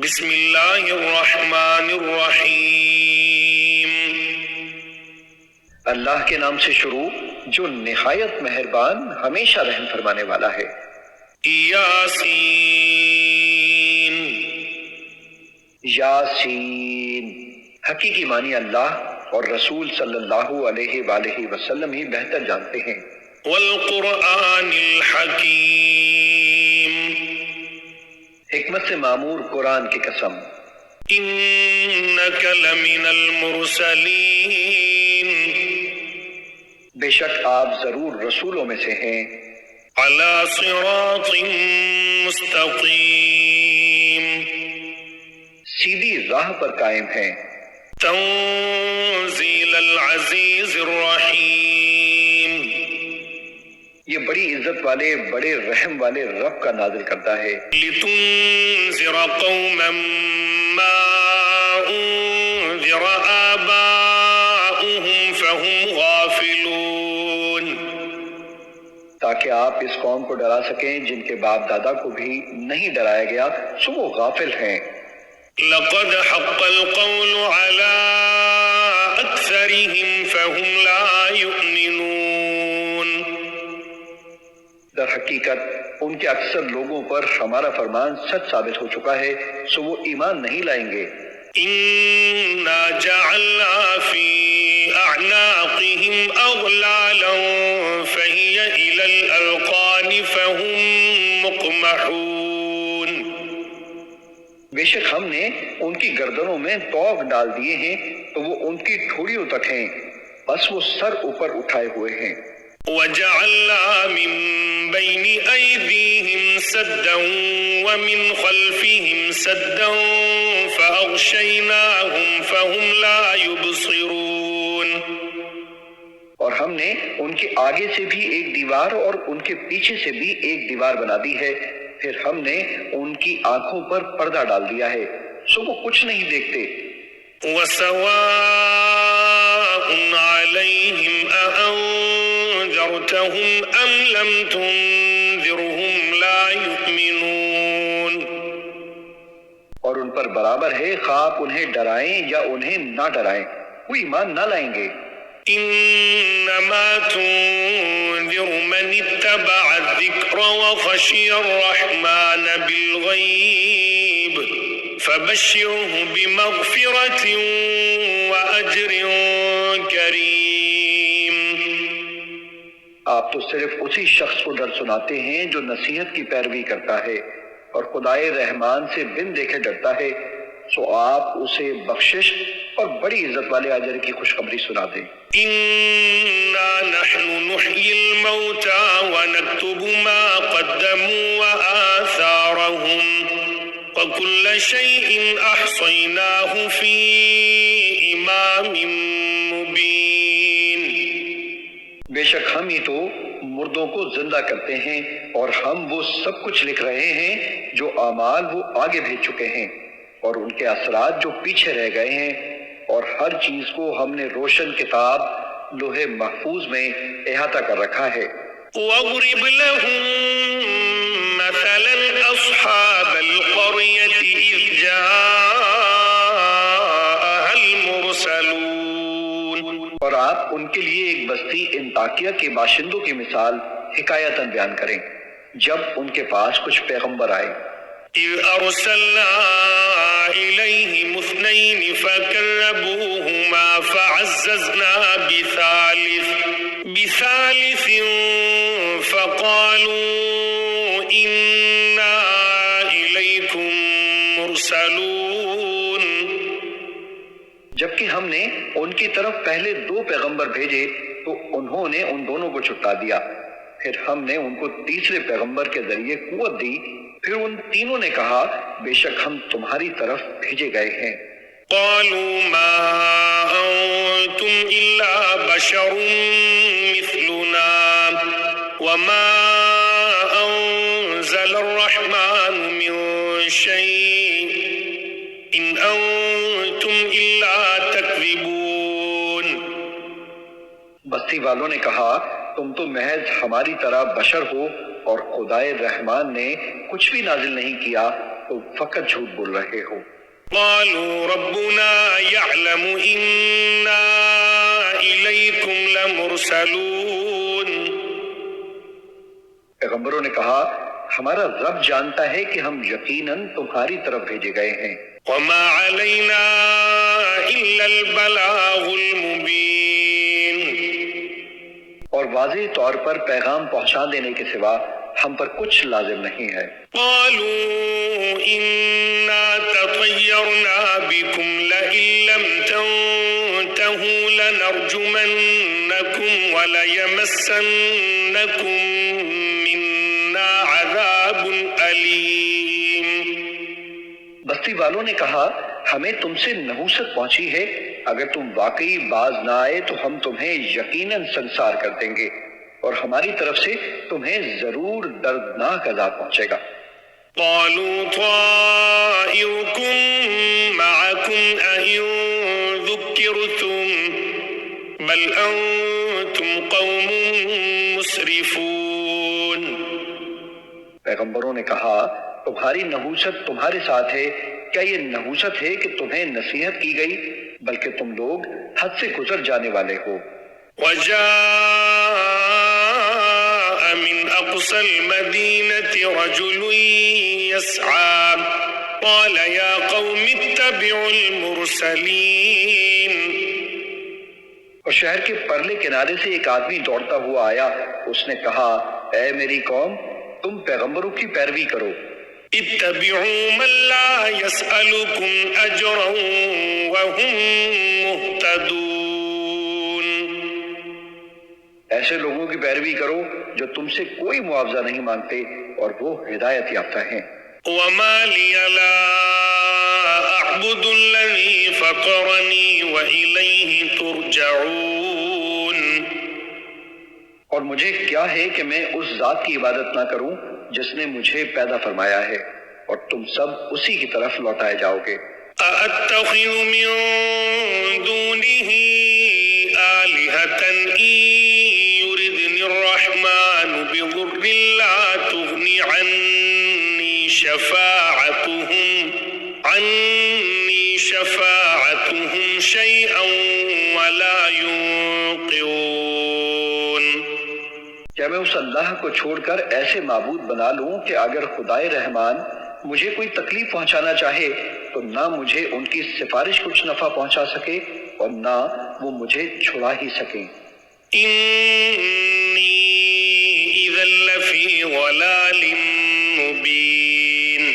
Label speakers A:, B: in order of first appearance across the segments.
A: بسم اللہ الرحمن الرحیم۔
B: اللہ کے نام سے شروع جو نہایت مہربان ہمیشہ رحم فرمانے والا ہے۔
A: یاسین۔
B: یاسین، حقیقی معنی اللہ اور رسول صلی اللہ علیہ وآلہ وسلم ہی بہتر جانتے ہیں۔
A: والقرآن الحکیم۔
B: حکمت سے معمور قرآن کی قسم۔
A: انک لمن المرسلین۔
B: بے شک آپ ضرور رسولوں میں سے ہیں۔
A: علی صراط مستقیم۔
B: سیدھی راہ پر قائم ہیں۔
A: تنزیل العزیز الرحیم۔
B: یہ بڑی عزت والے بڑے رحم والے رب کا نازل کرتا ہے۔
A: لتنذر قوما ما انذر آباؤهم فهم غافلون۔
B: تاکہ آپ اس قوم کو ڈرا سکیں جن کے باپ دادا کو بھی نہیں ڈرایا گیا سو وہ غافل ہیں۔
A: لقد حق القول على أكثرهم فهم لا يؤمنون۔
B: در حقیقت ان کے اکثر لوگوں پر ہمارا فرمان سچ ثابت ہو چکا ہے سو وہ ایمان نہیں لائیں گے۔
A: إنا جعلنا في أعناقهم أغلالا فهي إلى الأذقان فهم مقمحون۔
B: بے شک ہم نے ان کی گردنوں میں طوق ڈال دیے ہیں تو وہ ان کی ٹھوڑیوں تک ہیں بس وہ سر اوپر اٹھائے ہوئے ہیں۔
A: وجعلنا من بين أيديهم سدا ومن خلفهم سدا فأغشيناهم فهم لا يبصرون۔
B: اور ہم نے ان کے آگے سے بھی ایک دیوار اور ان کے پیچھے سے بھی ایک دیوار بنا دی ہے، پھر ہم نے ان کی آنکھوں پر پردہ ڈال دیا ہے سو وہ کچھ نہیں دیکھتے۔
A: وسواء عليهم أأنذرتهم أم لم تنذرهم لا يؤمنون۔
B: اور ان پر برابر ہے خواہ آپ انہیں ڈرائیں یا انہیں نہ ڈرائیں وہ ایمان نہ لائیں گے۔
A: انما تنذر من اتبع الذکر وخشی الرحمن بالغیب فبشره بمغفرة وأجر کریم۔
B: آپ تو صرف اسی شخص کو ڈر سناتے ہیں جو نصیحت کی پیروی کرتا ہے اور خدائے رحمان سے بن دیکھے ڈرتا ہے سو آپ اسے بخشش اور بڑی عزت والے اجر کی خوشخبری سنا دیں۔
A: انا نحن نحيي الموتى ونكتب ما قدموا وآثارهم وكل شيء احصيناه في امام مبين۔
B: بے شک ہم ہی تو مردوں کو زندہ کرتے ہیں اور ہم وہ سب کچھ لکھ رہے ہیں جو اعمال وہ آگے بھیج چکے ہیں اور ان کے اثرات جو پیچھے رہ گئے ہیں، اور ہر چیز کو ہم نے روشن کتاب لوح محفوظ میں احاطہ کر رکھا ہے۔
A: وَاضْرِبْ لَهُم مَّثَلًا أَصْحَابَ الْقَرْيَةِ إِذْ جَاءَهَا الْمُرْسَلُونَ۔
B: اور آپ ان کے لیے ایک بستی انطاکیہ کے باشندوں کی مثال حکایتاً بیان کریں جب ان کے پاس کچھ پیغمبر آئے۔
A: إِذْ أَرْسَلْنَا إِلَيْهِمُ اثْنَيْنِ فَكَذَّبُوهُمَا فَعَزَّزْنَا بِثَالِثٍ فَقَالُوا إِنَّا إِلَيْكُمْ مُرْسَلُونَ۔
B: جبکہ ہم نے ان کی طرف پہلے 2 پیغمبر بھیجے تو انہوں نے ان دونوں کو چھٹا دیا، پھر ہم نے ان کو تیسرے پیغمبر کے ذریعے قوت دی، پھر ان تینوں نے کہا بے شک ہم تمہاری طرف بھیجے گئے ہیں۔
A: قالوا ما أنتم إلا بشر مثلنا وما أنزل الرحمن من شيء إن أنتم إلا تكذبون۔
B: بستی والوں نے کہا تم تو محض ہماری طرح بشر ہو اور خدائے رحمان نے کچھ بھی نازل نہیں کیا تم فقط جھوٹ بول رہے ہو۔
A: قالوا ربنا يعلم إنا إليكم لمرسلون۔
B: پیغمبروں نے کہا ہمارا رب جانتا ہے کہ ہم یقیناً تمہاری طرف بھیجے گئے ہیں،
A: وما علينا إلا البلاغ المبين۔
B: اور واضح طور پر پیغام پہنچا دینے کے سوا ہم پر کچھ لازم نہیں ہے۔
A: قالوا إنا تطيرنا بكم لئن لم تنتهوا لنرجمنكم وليمسنكم منا عذاب أليم۔
B: بستی والوں نے کہا ہمیں تم سے نحوست پہنچی ہے، اگر تم واقعی باز نہ آئے تو ہم تمہیں یقیناً سنسار کر دیں گے، اور ہماری طرف سے تمہیں ضرور دردناک عذاب پہنچے گا۔
A: قالوا طائركم معكم أئن ذكرتم بل أنتم قوم مسرفون۔
B: پیغمبروں نے کہا تمہاری نحوست تمہارے ساتھ ہے، کیا یہ نحوست ہے کہ تمہیں نصیحت کی گئی، بلکہ تم لوگ حد سے گزر جانے والے ہو۔
A: وجاء من أقصى المدينة رجل يسعى قال يا قوم اتبعوا المرسلين۔
B: اور شہر کے پرلے کنارے سے ایک آدمی دوڑتا ہوا آیا، اس نے کہا اے میری قوم تم پیغمبروں کی پیروی کرو۔
A: اتبعوا من لا يسألكم أجرا وهم مهتدون۔
B: ایسے لوگوں کی پیروی کرو جو تم سے کوئی معاوضہ نہیں مانگتے اور وہ ہدایت یافتہ ہیں۔
A: وما لي لا أعبد الذي فطرني وإليه ترجعون۔
B: اور مجھے کیا ہے کہ میں اس ذات کی عبادت نہ کروں جس نے مجھے پیدا فرمایا ہے، اور تم سب اسی کی طرف لوٹائے جاؤ گے۔
A: أأتخذ من دونه آلهة إن يردني الرحمن بضر لا تغني عني شفاعتهم شيئا ولا ينقذون۔
B: کیا میں اس اللہ کو چھوڑ کر ایسے معبود بنا لوں کہ اگر خدائے رحمان مجھے کوئی تکلیف پہنچانا چاہے تو نہ مجھے ان کی سفارش کچھ نفع پہنچا سکے اور نہ وہ مجھے چھڑا ہی سکیں۔
A: إني إذا لفي ضلال مبين۔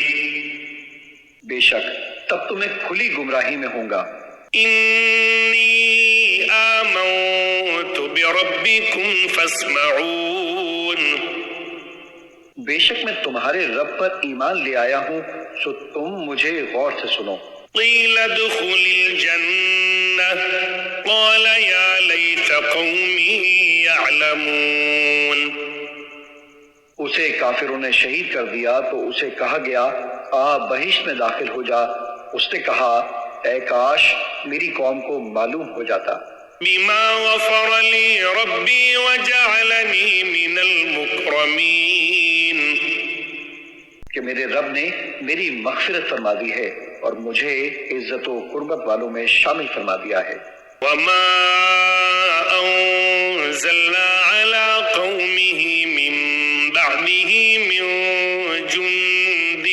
B: بے شک تب تو میں کھلی گمراہی میں ہوں گا۔
A: إني آمنت بربكم فاسمعون۔
B: بے شک میں تمہارے رب پر ایمان لے آیا ہوں، سو تم مجھے غور سے سنو۔
A: قيل ادخل الجنة قال يا ليت قومي يعلمون۔
B: اسے کافروں نے شہید کر دیا تو اسے کہا گیا آ بہشت میں داخل ہو جا، اس نے کہا اے کاش میری قوم کو معلوم ہو جاتا۔
A: بما غفر لي ربي وجعلني من المكرمين۔
B: کہ میرے رب نے میری مغفرت فرما دی ہے اور مجھے عزت و قربت والوں میں شامل فرما دیا ہے۔
A: وما أنزلنا على قومه من بعده من جند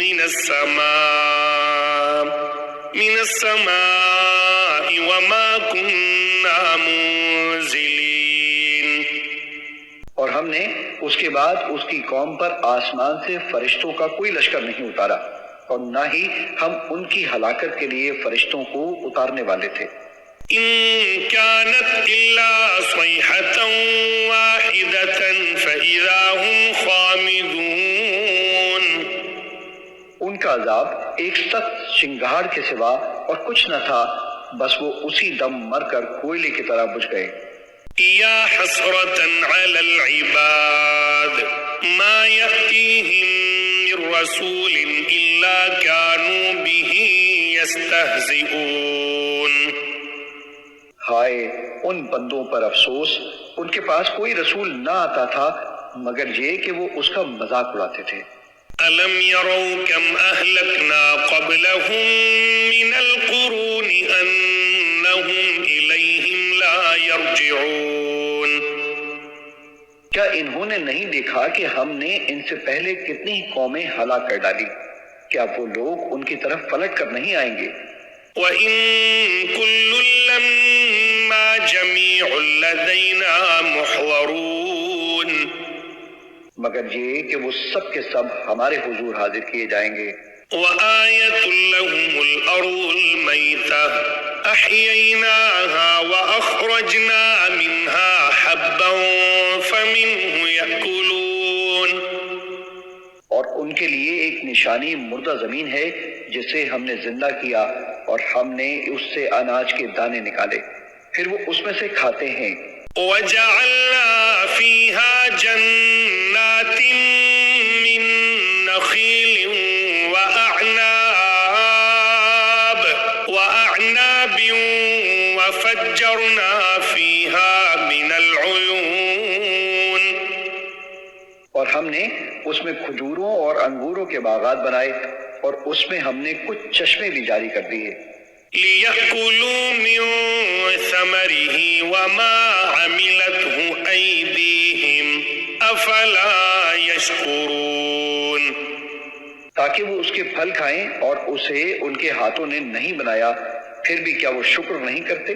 A: من السماء وما كنا منزلين۔
B: اور ہم نے اس کے بعد اس کی قوم پر آسمان سے فرشتوں کا کوئی لشکر نہیں اتارا، اور نہ ہی ہم ان کی ہلاکت کے لیے فرشتوں کو اتارنے والے تھے۔
A: إن كانت إلا صيحة واحدة فإذا هم خامدون۔
B: ان کا عذاب ایک سخت چنگاڑ کے سوا اور کچھ نہ تھا، بس وہ اسی دم مر کر کوئلے کی طرح بجھ گئے۔
A: يا حسرة على العباد ما يأتيهم من رسول إلا كانوا به يستهزئون۔
B: ہائے ان بندوں پر افسوس، ان کے پاس کوئی رسول نہ آتا تھا مگر یہ کہ وہ اس کا مذاق اڑاتے تھے۔
A: ألم يروا كم أهلكنا قبلهم من القرون أنهم إليهم لا يرجعون
B: کیا انہوں نے نہیں دیکھا کہ ہم نے ان سے پہلے کتنی ہی قومیں ہلاک کر ڈالی؟ کیا وہ لوگ ان کی طرف پلٹ کر نہیں آئیں گے؟
A: وَإِن كُلٌّ لَّمَّا جَمِيعٌ لَّدَيْنَا مُحْضَرُونَ
B: مگر یہ کہ وہ سب کے سب ہمارے حضور حاضر کیے جائیں گے۔
A: وَآيَةٌ لَّهُمُ الْأَرْضُ الْمَيْتَةُ أَحْيَيْنَاهَا وَأَخْرَجْنَا مِنْهَا حَبًّا فَمِنْهُ يَأْكُلُونَ
B: اور ان کے لیے ایک نشانی مردہ زمین ہے جسے ہم نے زندہ کیا اور ہم نے اس سے اناج کے دانے نکالے، پھر وہ اس میں سے کھاتے ہیں۔
A: وَجَعَلْنَا فِيهَا جَنَّاتٍ مِّن نَّخِيلٍ وَأَعْنَابٍ وَفَجَّرْنَا فِيهَا مِنَ الْعُيُونِ
B: اور ہم نے اس میں کھجوروں اور انگوروں کے باغات بنائے اور اس میں ہم نے کچھ چشمے بھی جاری کر دیے۔
A: لِيَأْكُلُوا مِن ثَمَرِهِ وَمَا عَمِلَتْهُ أَيْدِيهِمْ أَفَلَا يَشْكُرُونَ
B: تاکہ وہ اس کے پھل کھائیں اور اسے ان کے ہاتھوں نے نہیں بنایا، پھر بھی کیا وہ شکر نہیں کرتے؟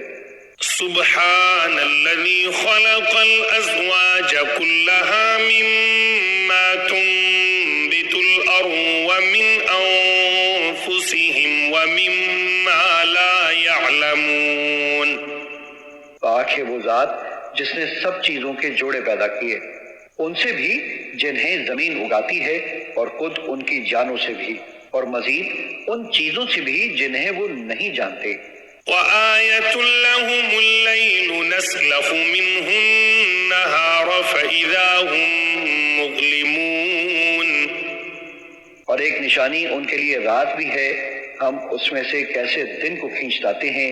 A: سبحان الذي خلق الأزواج كلها مما تنبت الأرض ومن أنفسهم ومما لا يعلمون
B: پاک ہے وہ ذات جس نے سب چیزوں کے جوڑے پیدا کیے، ان سے بھی جنہیں زمین اگاتی ہے اور خود ان کی جانوں سے بھی، اور مزید ان چیزوں سے بھی جنہیں وہ نہیں جانتے۔
A: وَآيَةٌ لَّهُمُ اللَّيْلُ نَسْلَخُ مِنْهُ النَّهَارَ فَإِذَا هُم مُّظْلِمُونَ
B: اور ایک نشانی ان کے لیے رات بھی ہے، ہم اس میں سے کیسے دن کو کھینچ لاتے ہیں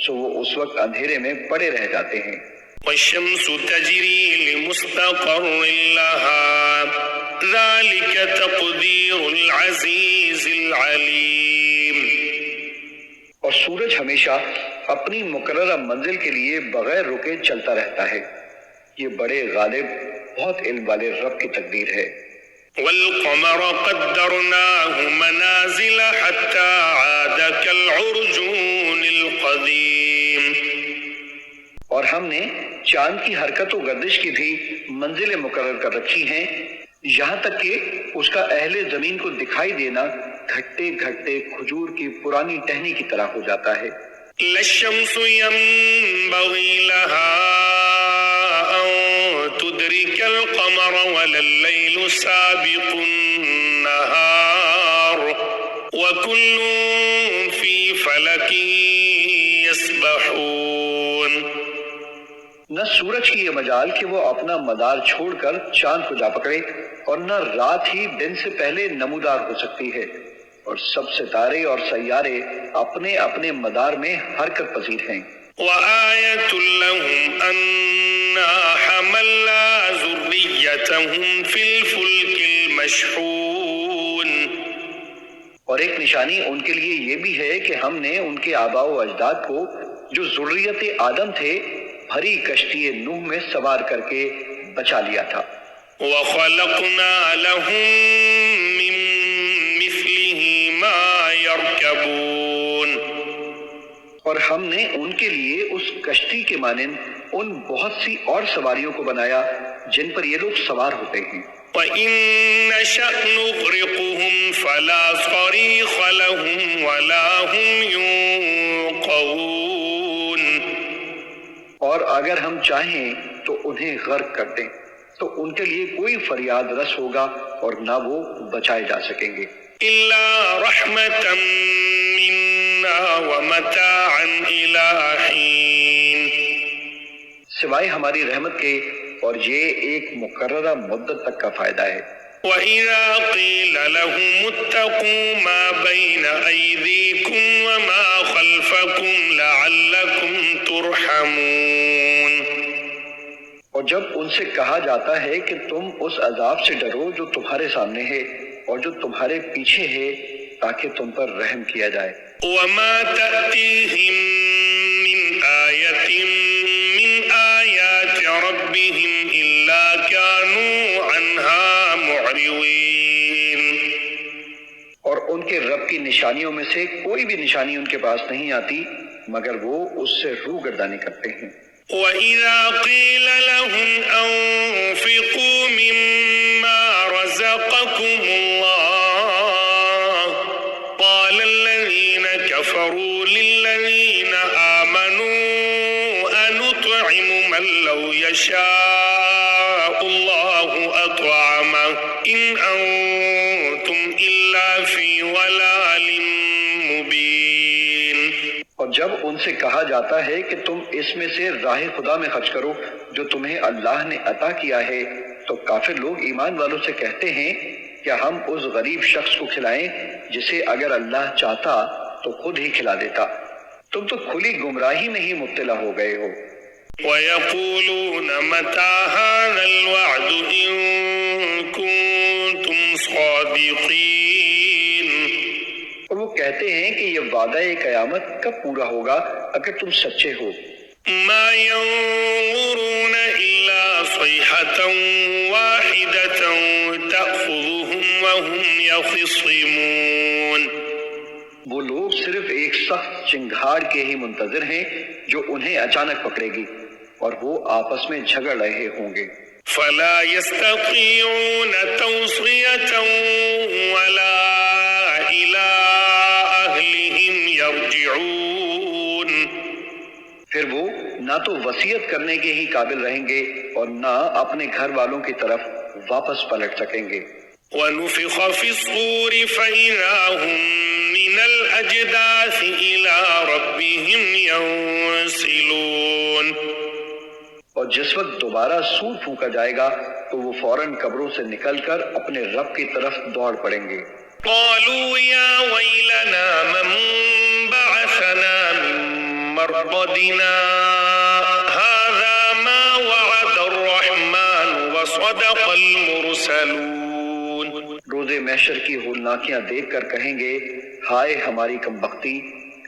B: سو وہ اس وقت اندھیرے میں پڑے رہ جاتے ہیں۔
A: وَالشَّمْسُ تَجْرِي لِمُسْتَقَرٍّ لَّهَا ذَلِكَ تَقْدِيرُ الْعَزِيزِ الْعَلِيمِ
B: اور سورج ہمیشہ اپنی مقررہ منزل کے لیے بغیر رکے چلتا رہتا ہے، یہ بڑے غالب بہت علم والے رب کی تقدیر ہے۔
A: وَالْقَمَرَ قَدَّرْنَاهُ مَنَازِلَ حَتَّى عَادَ كَالْعُرْجُونِ الْقَدِيمِ
B: اور ہم نے چاند کی حرکت و گردش کی بھی منزلیں مقرر کر رکھی ہیں، یہاں تک کہ اس کا اہل زمین کو دکھائی دینا گھٹتے گھٹتے کھجور کی پرانی ٹہنی کی طرح ہو جاتا ہے۔
A: لَلشَّمْسُ يَنبَغِي لَهَا أَن تُدْرِكَ الْقَمَرَ وَلَا اللَّيْلُ سَابِقُ النَّهَارِ وَكُلٌّ فِي فَلَكٍ يَسْبَحُونَ
B: نہ سورج کی یہ مجال کہ وہ اپنا مدار چھوڑ کر چاند کو جا پکڑے، اور نہ رات ہی دن سے پہلے نمودار ہو سکتی ہے، اور سب ستارے اور سیارے اپنے اپنے مدار میں حرکت پذیر ہیں۔
A: وَآيَةٌ لَّهُمْ أَنَّا حَمَلْنَا ذُرِّيَّتَهُمْ فِي الْفُلْكِ الْمَشْحُونِ
B: اور ایک نشانی ان کے لیے یہ بھی ہے کہ ہم نے ان کے آباء و اجداد کو جو ذریت آدم تھے بھری کشتی نوح میں سوار کر کے بچا لیا تھا۔
A: وَخَلَقْنَا لَهُم مِّن مِّثْلِهِ مَا يَرْكَبُونَ
B: اور ہم نے ان کے لیے اس کشتی کے مانند ان بہت سی اور سواریوں کو بنایا جن پر یہ لوگ سوار ہوتے ہیں۔
A: وَإِن نَّشَأْ نُغْرِقْهُمْ فَلَا صَرِيخَ لَهُمْ وَلَا هُمْ يُنقَذُونَ
B: اور اگر ہم چاہیں تو انہیں غرق کر دیں تو ان کے لیے کوئی فریاد رس ہوگا اور نہ وہ بچائے جا سکیں گے۔
A: إِلَّا رَحْمَةً مِّنَّا وَمَتَاعًا إِلَىٰ حِينٍ
B: سوائے ہماری رحمت کے، اور یہ ایک مقررہ مدت تک کا فائدہ ہے۔
A: وَإِذَا قِيلَ لَهُمُ اتَّقُوا مَا بَيْنَ أَيْدِيكُمْ وَمَا خَلْفَكُمْ لَعَلَّكُمْ تُرْحَمُونَ
B: اور جب ان سے کہا جاتا ہے کہ تم اس عذاب سے ڈرو جو تمہارے سامنے ہے اور جو تمہارے پیچھے ہے تاکہ تم پر رحم کیا جائے۔
A: وما تأتيهم من آية من آيات ربهم إلا كانوا عنها معرضين۔
B: اور ان کے رب کی نشانیوں میں سے کوئی بھی نشانی ان کے پاس نہیں آتی مگر وہ اس سے روگردانی کرتے ہیں۔
A: وَإِذَا قِيلَ لَهُمْ أَنفِقُوا مِمَّا رَزَقَكُمُ اللَّهُ قَالَ الَّذِينَ كَفَرُوا لِلَّذِينَ آمَنُوا أَنُطْعِمُ مَن لَّوْ يَشَاءُ اللَّهُ أَطْعَمَهُ إِنْ أَنتُمْ إِلَّا فِي ضَلَالٍ مُّبِينٍ۔
B: اور جب ان سے کہا جاتا ہے کہ تم اس میں سے راہ خدا میں خرچ کرو جو تمہیں اللہ نے عطا کیا ہے، تو کافر لوگ ایمان والوں سے کہتے ہیں کیا ہم اس غریب شخص کو کھلائیں جسے اگر اللہ چاہتا تو خود ہی کھلا دیتا؟ تم تو کھلی گمراہی میں ہی مبتلا ہو گئے ہو۔
A: وَيَقُولُونَ مَتَىٰ هَٰذَا الْوَعْدُ إِن كُنتُمْ صَادِقِينَ۔
B: اور وہ کہتے ہیں کہ یہ وعدہ قیامت کب پورا ہوگا اگر تم سچے ہو؟
A: مَا يَنظُرُونَ إِلَّا صَيْحَةً وَاحِدَةً تَأْخُذُهُمْ وَهُمْ يَخِصِّمُونَ۔
B: وہ لوگ صرف ایک سخت چنگھاڑ کے ہی منتظر ہیں جو انہیں اچانک پکڑے گی اور وہ آپس میں جھگڑ رہے ہوں گے۔
A: فَلَا يَسْتَطِيعُونَ تَوْصِيَةً وَلَا إِلَىٰ أَهْلِهِمْ يَرْجِعُونَ۔
B: پھر وہ نہ تو وصیت کرنے کے ہی قابل رہیں گے اور نہ اپنے گھر والوں کی طرف واپس پلٹ سکیں گے۔
A: وَنُفِخَ فِي الصُّورِ فَإِذَا هُم مِّنَ الْأَجْدَاثِ إِلَىٰ رَبِّهِمْ يَنسِلُونَ۔
B: اور جس وقت دوبارہ سور پھونکا جائے گا تو وہ فوراً قبروں سے نکل کر اپنے رب کی طرف دوڑ پڑیں گے۔
A: قالوا يا ويلنا من بعثنا من مرقدنا هذا ما وعد الرحمن وصدق المرسلون۔
B: روز محشر کی ہولناکیاں دیکھ کر کہیں گے ہائے ہماری کم بختی،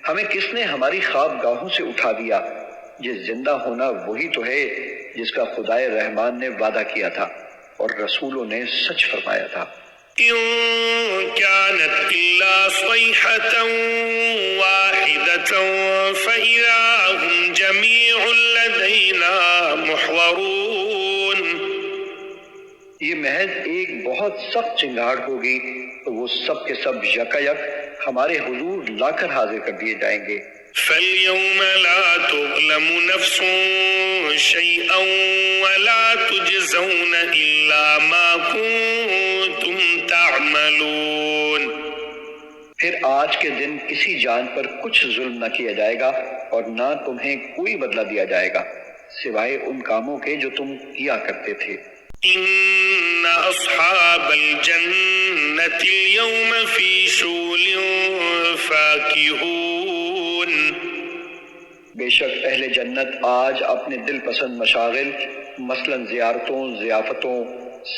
B: ہمیں کس نے ہماری خواب گاہوں سے اٹھا دیا؟ یہ زندہ ہونا وہی تو ہے جس کا خدائے رحمان نے وعدہ کیا تھا اور رسولوں نے سچ فرمایا تھا۔
A: إن كانت إلا صيحة واحدة فإذا هم جميع لدينا محضرون۔
B: یہ محض ایک بہت سخت چنگاڑ ہوگی تو وہ سب کے سب یکایک ہمارے حضور لا کر حاضر کر دیے جائیں گے۔
A: فَالْيَوْمَ لَا تُظْلَمُ نَفْسٌ شَيْئًا وَلَا تُجْزَوْنَ إِلَّا مَا كُنتُمْ تَعْمَلُونَ۔
B: پھر آج کے دن کسی جان پر کچھ ظلم نہ کیا جائے گا اور نہ تمہیں کوئی بدلہ دیا جائے گا سوائے ان کاموں کے جو تم کیا کرتے تھے۔
A: إِنَّ أَصْحَابَ الْجَنَّةِ الْيَوْمَ فِي شُغُلٍ فَاكِهُونَ۔
B: بے شک اہل جنت آج اپنے دل پسند مشاغل مثلاً زیارتوں، ضیافتوں،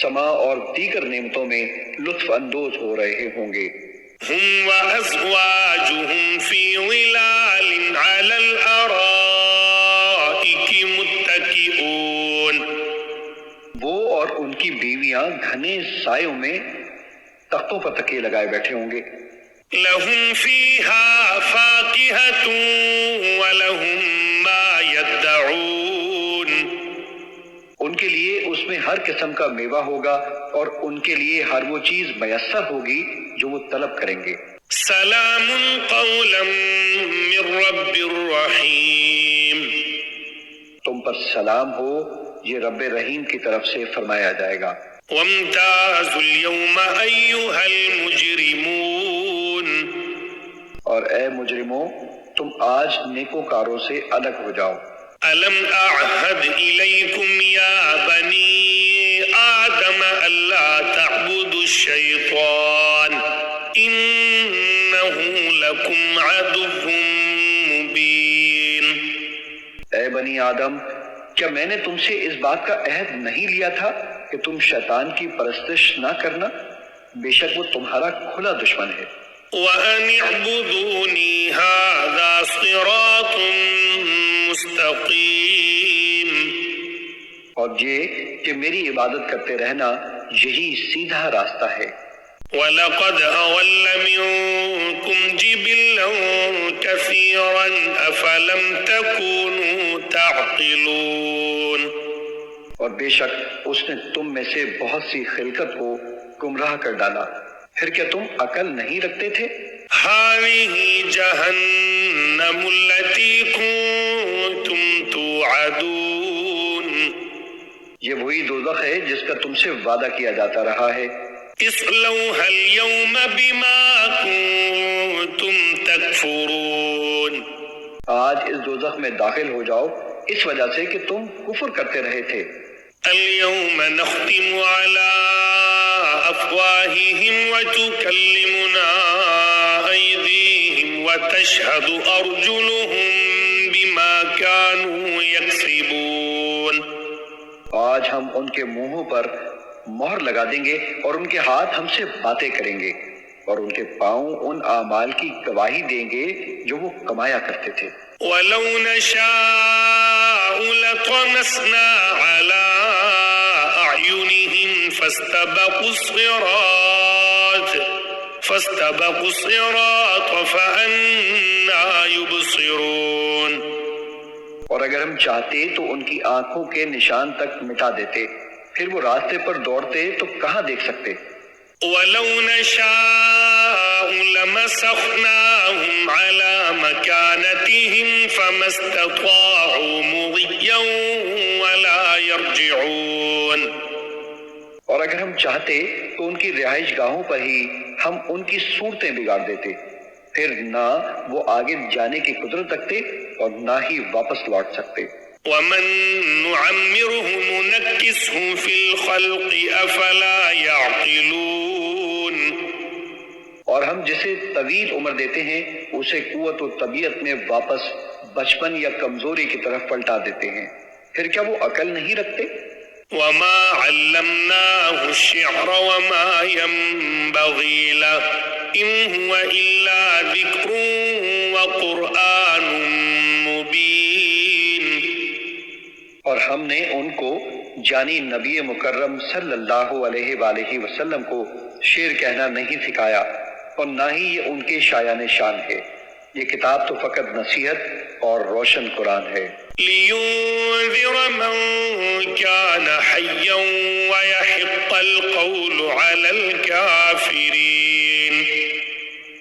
B: سما اور دیگر نعمتوں میں لطف اندوز ہو رہے ہوں گے۔
A: هُمْ وَأَزْوَاجُهُمْ فِي ظِلَالٍ عَلَى الْأَرَائِكِ مُتَّكِئُونَ۔
B: وہ اور ان کی بیویاں گھنے سایوں میں تختوں پر تکیے لگائے بیٹھے ہوں گے۔
A: لَهُمْ فِيهَا فَاكِهَةٌ وَلَهُمْ مَا يَدَّعُونَ۔
B: ان کے لیے اس میں ہر قسم کا میوہ ہوگا اور ان کے لیے ہر وہ چیز میسر ہوگی جو وہ طلب کریں گے۔
A: سلام قولا من رب الرحیم۔
B: تم پر سلام ہو، یہ رب رحیم کی طرف سے فرمایا جائے گا۔
A: وامتازوا اليوم ایھا المجرمون۔
B: اور اے مجرموں تم آج نیکوکاروں سے الگ ہو جاؤ۔
A: الم اعہد الیکم یا بنی آدم الا تعبدوا الشیطان انہ لکم عدو مبین۔
B: اے بنی آدم، کیا میں نے تم سے اس بات کا عہد نہیں لیا تھا کہ تم شیطان کی پرستش نہ کرنا؟ بے شک وہ تمہارا کھلا دشمن ہے۔
A: وَأَنِ اعْبُدُونِي هَذَا صِرَاطٌ مُسْتَقِيمٌ،
B: اور یہ کہ میری عبادت کرتے رہنا یہی سیدھا راستہ ہے۔
A: وَلَقَدْ أَضَلَّ مِنكُمْ جِبِلًّا كَثِيرًا أَفَلَمْ تَكُونُوا تَعْقِلُونَ،
B: اور بے شک اس نے تم میں سے بہت سی خلقت کو گمراہ کر ڈالا، پھر کیا تم عقل نہیں رکھتے تھے؟
A: هَٰذِهِ جَهَنَّمُ الَّتِي كُنتُمْ تُوعَدُونَ،
B: یہ وہی دوزخ ہے جس کا تم سے وعدہ کیا جاتا رہا ہے۔
A: اصلوها اليوم بما كنتم تكفرون،
B: آج اس دوزخ میں داخل ہو جاؤ اس وجہ سے کہ تم کفر کرتے رہے تھے۔
A: اليوم نختم على أفواههم وتكلمنا أيديهم وتشهد أرجلهم بما كانوا يكسبون،
B: آج ہم ان کے منہوں پر مہر لگا دیں گے اور ان کے ہاتھ ہم سے باتیں کریں گے اور ان کے پاؤں ان اعمال کی گواہی دیں گے جو وہ کمایا کرتے تھے۔
A: وَلَوْ نَشَاءُ لَطَمَسْنَا عَلَىٰ أَعْيُنِهِمْ فَاسْتَبَقُوا الصِّرَاطَ فَأَنَّىٰ يُبْصِرُونَ،
B: اور اگر ہم چاہتے تو ان کی آنکھوں کے نشان تک مٹا دیتے، پھر وہ راستے پر دوڑتے تو کہاں دیکھ سکتے۔
A: وَلَوْ نَشَاءُ لَمَسَخْنَاهُمْ عَلَىٰ مَكَانَتِهِمْ فَمَا اسْتَطَاعُوا مُضِيًّا وَلَا يَرْجِعُونَ،
B: اور اگر ہم چاہتے تو ان کی رہائش گاہوں پر ہی ہم ان کی صورتیں بگاڑ دیتے، پھر نہ وہ آگے جانے کی قدرت رکھتے اور نہ ہی واپس لوٹ سکتے۔
A: وَمَن نُّعَمِّرْهُ نُنَكِّسْهُ فِي الْخَلْقِ أَفَلَا يَعْقِلُونَ،
B: اور ہم جسے طویل عمر دیتے ہیں اسے قوت و طبیعت میں واپس بچپن یا کمزوری کی طرف پلٹا دیتے ہیں، پھر کیا وہ عقل نہیں رکھتے؟
A: وَمَا عَلَّمْنَاهُ الشِّعْرَ وَمَا يَنبَغِي لَهُ إِنْ هُوَ إِلَّا ذِكْرٌ وَقُرْآنٌ مُّبِينٌ،
B: اور ہم نے ان کو جانی نبی مکرم صلی اللہ علیہ وآلہ وسلم کو شعر کہنا نہیں سکھایا اور نہ ہی یہ ان کے شایان شان ہے، یہ کتاب تو فقط نصیحت اور روشن قرآن ہے۔
A: لِيُنذِرَ مَن كَانَ حَيًّا وَيَحِقَّ الْقَوْلُ عَلَى الْكَافِرِينَ،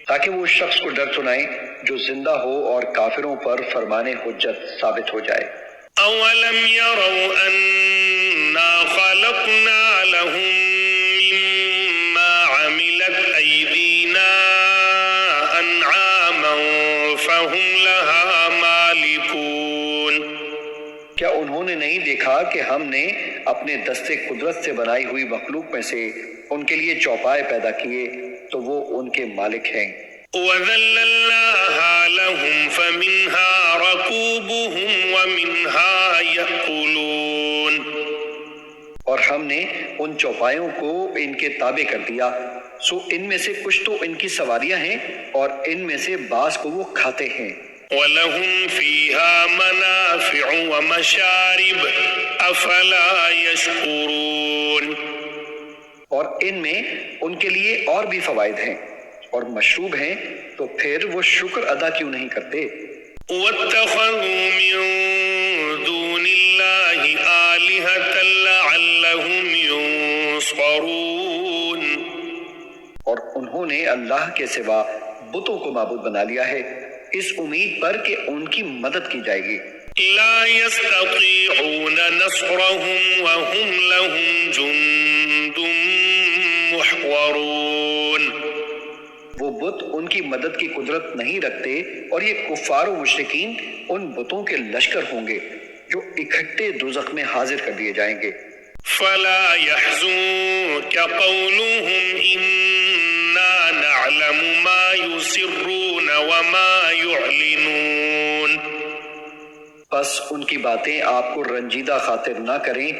B: تاکہ وہ شخص کو ڈر سنائیں جو زندہ ہو اور کافروں پر فرمان حجت ثابت ہو جائے۔
A: أَوَلَمْ يَرَوْا أَنَّا خَلَقْنَا لَهُم مِّمَّا عَمِلَتْ أَيْدِينَا أَنْعَامًا فَهُمْ لَهَا مَالِكُونَ،
B: کیا انہوں نے نہیں دیکھا کہ ہم نے اپنے دستے قدرت سے بنائی ہوئی مخلوق میں سے ان کے لیے چوپائے پیدا کیے تو وہ ان کے مالک ہیں۔
A: وَذَلَّلْنَاهَا لَهُمْ فَمِنْهَا رَكُوبُهُمْ وَمِنْهَا يَأْكُلُونَ،
B: اور ہم نے ان چوپایوں کو ان کے تابع کر دیا، سو ان میں سے کچھ تو ان کی سواریاں ہیں اور ان میں سے بعض کو وہ کھاتے ہیں۔
A: وَلَهُمْ فِيهَا مَنَافِعُ وَمَشَارِبُ أَفَلَا يَشْكُرُونَ،
B: اور ان میں ان کے لیے اور بھی فوائد ہیں اور مشروب ہیں، تو پھر وہ شکر ادا کیوں نہیں کرتے؟
A: وَاتَّخَذُوا مِن دُونِ اللَّهِ آلِهَةً لَعَلَّهُمْ يُنصَرُونَ،
B: اور انہوں نے اللہ کے سوا بتوں کو معبود بنا لیا ہے اس امید پر کہ ان کی مدد کی جائے گی۔
A: لَا يَسْتَطِيعُونَ نَصْرَهُمْ وَهُمْ لَهُمْ جُندٌ مُّحْضَرُونَ،
B: وہ بت ان کی مدد کی قدرت نہیں رکھتے اور یہ کفار و مشرکین ان بتوں کے لشکر ہوں گے جو اکٹھے دوزخ میں حاضر کر دیے جائیں گے۔
A: فَلَا يَحْزُنكَ قَوْلُهُمْ إِنَّا نَعْلَمُ مَا يُسِرُّونَ وَمَا يُعْلِنُونَ،
B: بس ان کی باتیں آپ کو رنجیدہ خاطر نہ کریں،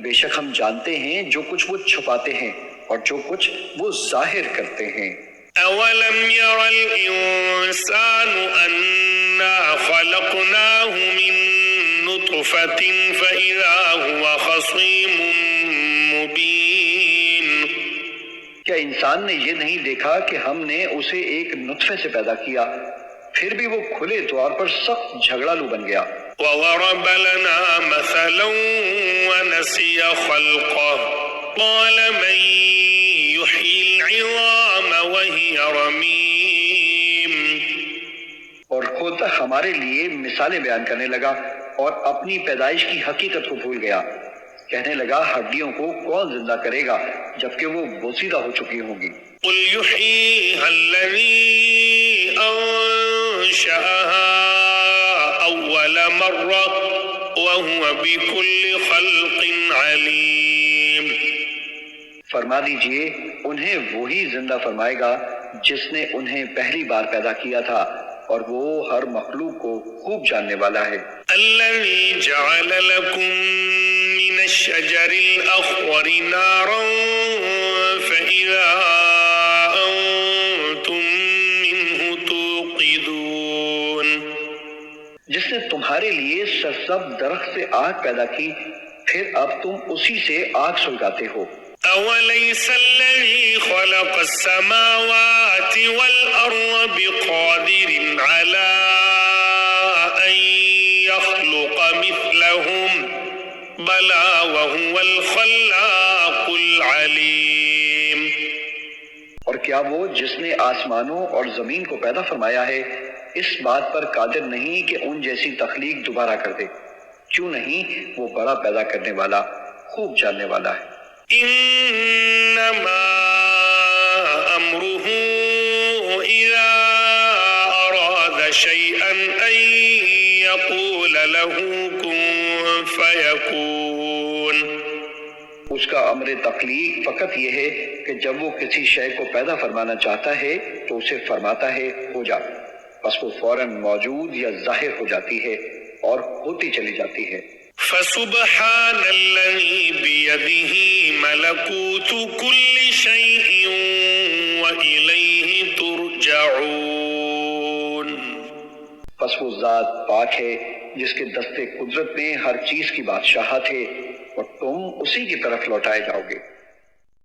B: بے شک ہم جانتے ہیں جو کچھ وہ چھپاتے ہیں اور جو کچھ وہ ظاہر کرتے ہیں۔
A: أولم ير الإنسان أنا خلقناه من نطفة فإذا هو خصيم مبين۔
B: کیا انسان نے یہ نہیں دیکھا کہ ہم نے اسے ایک نطفے سے پیدا کیا، پھر بھی وہ کھلے طور پر سخت جھگڑالو بن گیا۔
A: وضرب لنا مثلا ونسي خلقه قال من يحيي العظام وهي رميم۔
B: اور خود ہمارے لیے مثالیں بیان کرنے لگا اور اپنی پیدائش کی حقیقت کو بھول گیا، کہنے لگا ہڈیوں کو کون زندہ کرے گا جبکہ وہ بوسیدہ ہو چکی ہوں گی۔
A: قل يحييها الذي أنشأها أول مرة وهو بكل خلق عليم۔
B: فرما دیجئے انہیں وہی زندہ فرمائے گا جس نے انہیں پہلی بار پیدا کیا تھا، اور وہ ہر مخلوق کو خوب جاننے والا ہے۔
A: الذي جعل لكم من الشجر الأخضر نارا فإذا أنتم منه توقدون۔
B: جس نے تمہارے لیے سرسبز درخت سے آگ پیدا کی، پھر اب تم اسی سے آگ سلگاتے ہو۔
A: أوليس الذي خلق السماوات والأرض بقادر على أن يخلق مثلهم بلى وهو الخلاق العليم۔
B: اور کیا وہ جس نے آسمانوں اور زمین کو پیدا فرمایا ہے اس بات پر قادر نہیں کہ ان جیسی تخلیق دوبارہ کر دے؟ کیوں نہیں، وہ بڑا پیدا کرنے والا، خوب جاننے والا ہے۔
A: إنما أمره إذا أراد شيئا أن يقول له كن فيكون۔
B: اس کا امر تخلیق فقط یہ ہے کہ جب وہ کسی شے کو پیدا فرمانا چاہتا ہے تو اسے فرماتا ہے ہو جا، بس وہ فوراً موجود یا ظاہر ہو جاتی ہے اور ہوتی چلی جاتی ہے۔
A: فسبحان الذي بيده ملكوت كل شيء وإليه ترجعون۔
B: پس وہ ذات پاک ہے جس کے دستے قدرت میں ہر چیز کی بادشاہت ہے، اور تم اسی کی طرف لوٹائے جاؤ گے۔